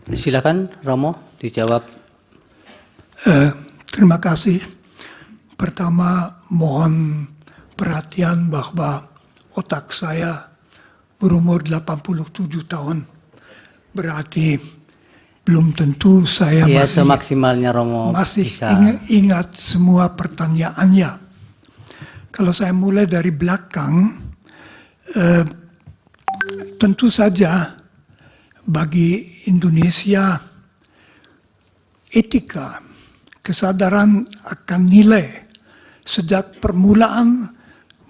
Silakan Romo dijawab. Terima kasih. Pertama, mohon perhatian bahwa otak saya berumur 87 tahun. Berarti belum tentu saya Ya, semaksimalnya Romo masih bisa. ingat semua pertanyaannya. Kalau saya mulai dari belakang, tentu saja bagi Indonesia etika, kesadaran akan nilai sejak permulaan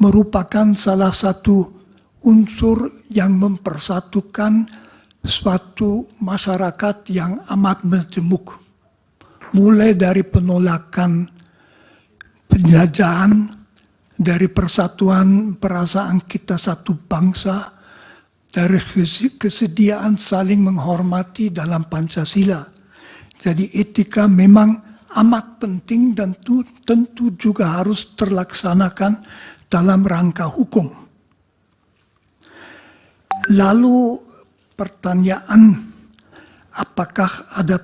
merupakan salah satu unsur yang mempersatukan suatu masyarakat yang amat majemuk. Mulai dari penolakan penjajahan, dari persatuan perasaan kita satu bangsa, dari kesediaan saling menghormati dalam Pancasila. Jadi etika memang amat penting dan tentu juga harus terlaksanakan dalam rangka hukum. Lalu pertanyaan, apakah ada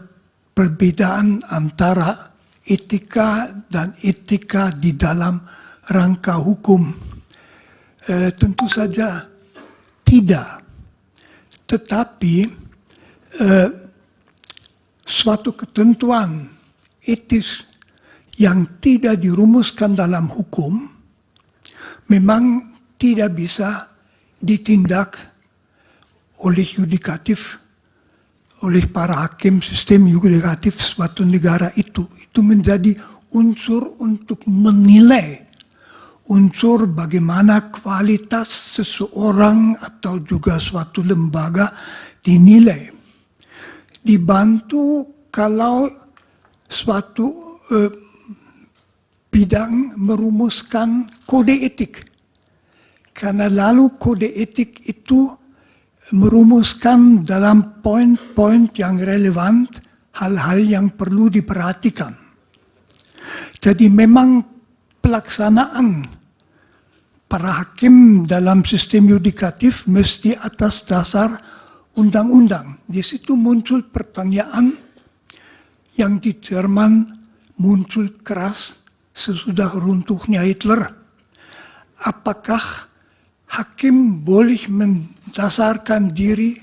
perbedaan antara etika dan etika di dalam rangka hukum? Tentu saja tidak. Tetapi suatu ketentuan etis yang tidak dirumuskan dalam hukum memang tidak bisa ditindak oleh yudikatif, oleh para hakim sistem yudikatif suatu negara itu. Itu menjadi unsur untuk menilai, unsur bagaimana kualitas seseorang atau juga suatu lembaga dinilai. Dibantu kalau suatu bidang merumuskan kode etik. Karena lalu kode etik itu merumuskan dalam poin-poin yang relevan hal-hal yang perlu diperhatikan. Jadi memang pelaksanaan para hakim dalam sistem yudikatif mesti atas dasar undang-undang. Di situ muncul pertanyaan yang di Jerman muncul keras sesudah runtuhnya Hitler. Apakah hakim boleh mendasarkan diri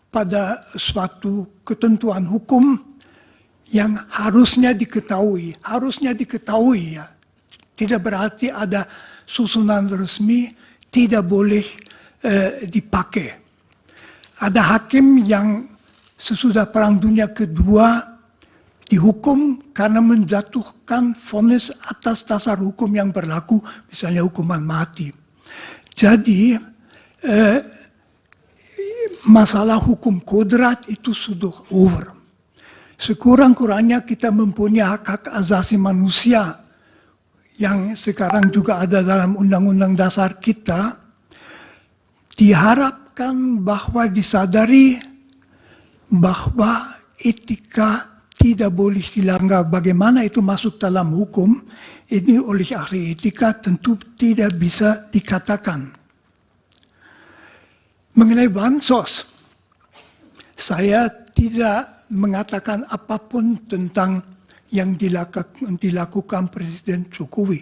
pada suatu ketentuan hukum yang harusnya diketahui? Harusnya diketahui, ya. Tidak berarti ada susunan resmi tidak boleh dipakai. Ada hakim yang sesudah Perang Dunia Kedua dihukum karena menjatuhkan vonis atas dasar hukum yang berlaku, misalnya hukuman mati. Jadi masalah hukum kodrat itu sudah over. Sekurang-kurangnya kita mempunyai hak-hak asasi manusia yang sekarang juga ada dalam undang-undang dasar kita. Diharapkan bahwa disadari bahwa etika tidak boleh dilanggar. Bagaimana itu masuk dalam hukum, ini oleh ahli etika tentu tidak bisa dikatakan. Mengenai bansos, saya tidak mengatakan apapun tentang yang dilakukan Presiden Jokowi.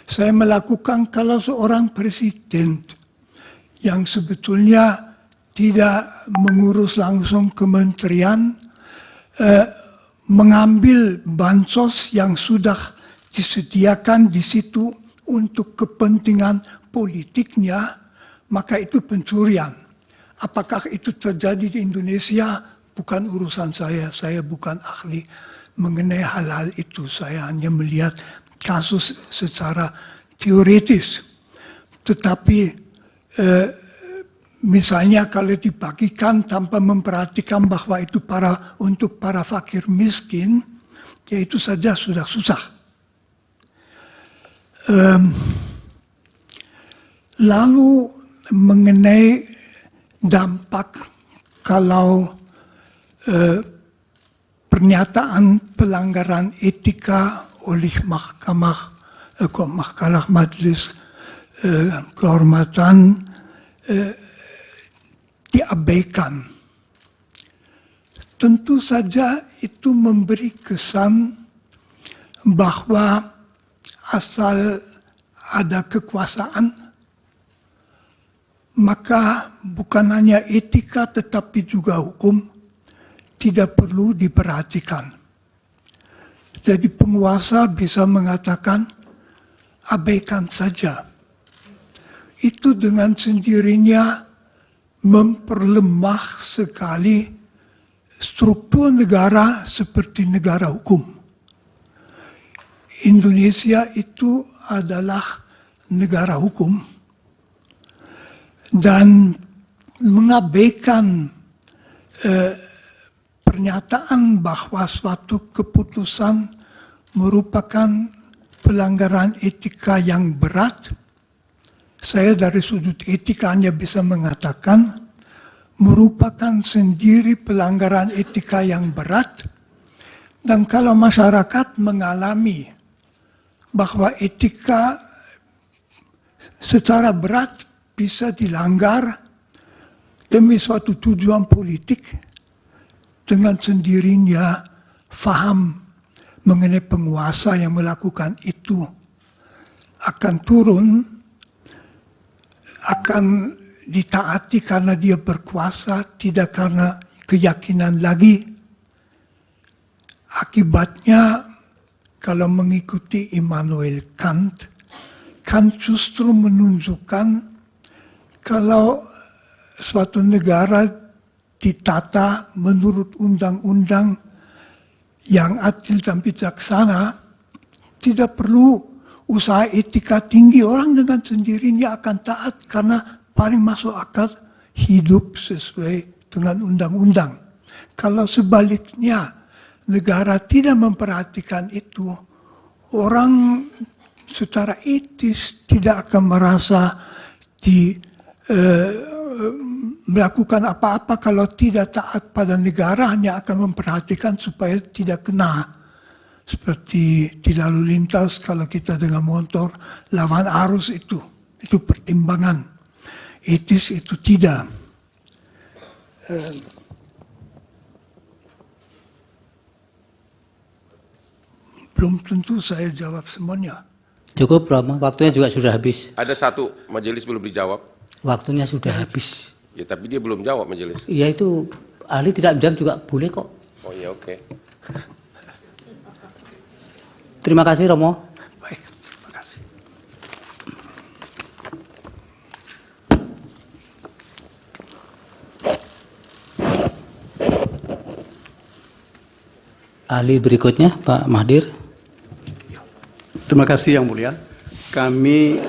Saya melakukan kalau seorang presiden yang sebetulnya tidak mengurus langsung kementerian, mengambil bansos yang sudah disediakan di situ untuk kepentingan politiknya, maka itu pencurian. Apakah itu terjadi di Indonesia? Bukan urusan saya bukan ahli mengenai hal-hal itu. Saya hanya melihat kasus secara teoritis. Tetapi misalnya kalau dibagikan tanpa memperhatikan bahwa itu untuk para fakir miskin, ya itu saja sudah susah. Lalu mengenai dampak kalau pernyataan pelanggaran etika oleh mahkamah majelis kehormatan diabaikan. tentu saja itu memberi kesan bahwa asal ada kekuasaan, maka bukan hanya etika tetapi juga hukum tidak perlu diperhatikan. Jadi penguasa bisa mengatakan abaikan saja. Itu dengan sendirinya memperlemah sekali struktur negara seperti negara hukum. Indonesia itu adalah negara hukum dan mengabaikan pernyataan bahwa suatu keputusan merupakan pelanggaran etika yang berat. Saya dari sudut etika hanya bisa mengatakan merupakan sendiri pelanggaran etika yang berat, dan kalau masyarakat mengalami bahwa etika secara berat bisa dilanggar demi suatu tujuan politik, dengan sendirinya faham mengenai penguasa yang melakukan itu akan turun, akan ditaati karena dia berkuasa, tidak karena keyakinan lagi. Akibatnya, kalau mengikuti Immanuel Kant, Kant justru menunjukkan kalau suatu negara ditata menurut undang-undang yang adil dan bijaksana, tidak perlu usaha etika tinggi, orang dengan sendirinya akan taat karena paling masuk akal hidup sesuai dengan undang-undang. Kalau sebaliknya negara tidak memperhatikan itu, orang secara etis tidak akan merasa melakukan apa-apa kalau tidak taat pada negara, hanya akan memperhatikan supaya tidak kena. Seperti di lalu lintas kalau kita dengan motor lawan arus itu pertimbangan. Etis itu tidak. Belum tentu saya jawab semuanya. Cukup, Romo. Waktunya juga sudah habis. Ada satu majelis belum dijawab. Waktunya sudah habis. Ya, tapi dia belum jawab majelis. Iya, itu ahli tidak menjawab juga boleh kok. Oh iya, oke. Terima kasih, Romo. Baik, terima kasih. Ahli berikutnya, Pak Mahdir. Terima kasih Yang Mulia. Kami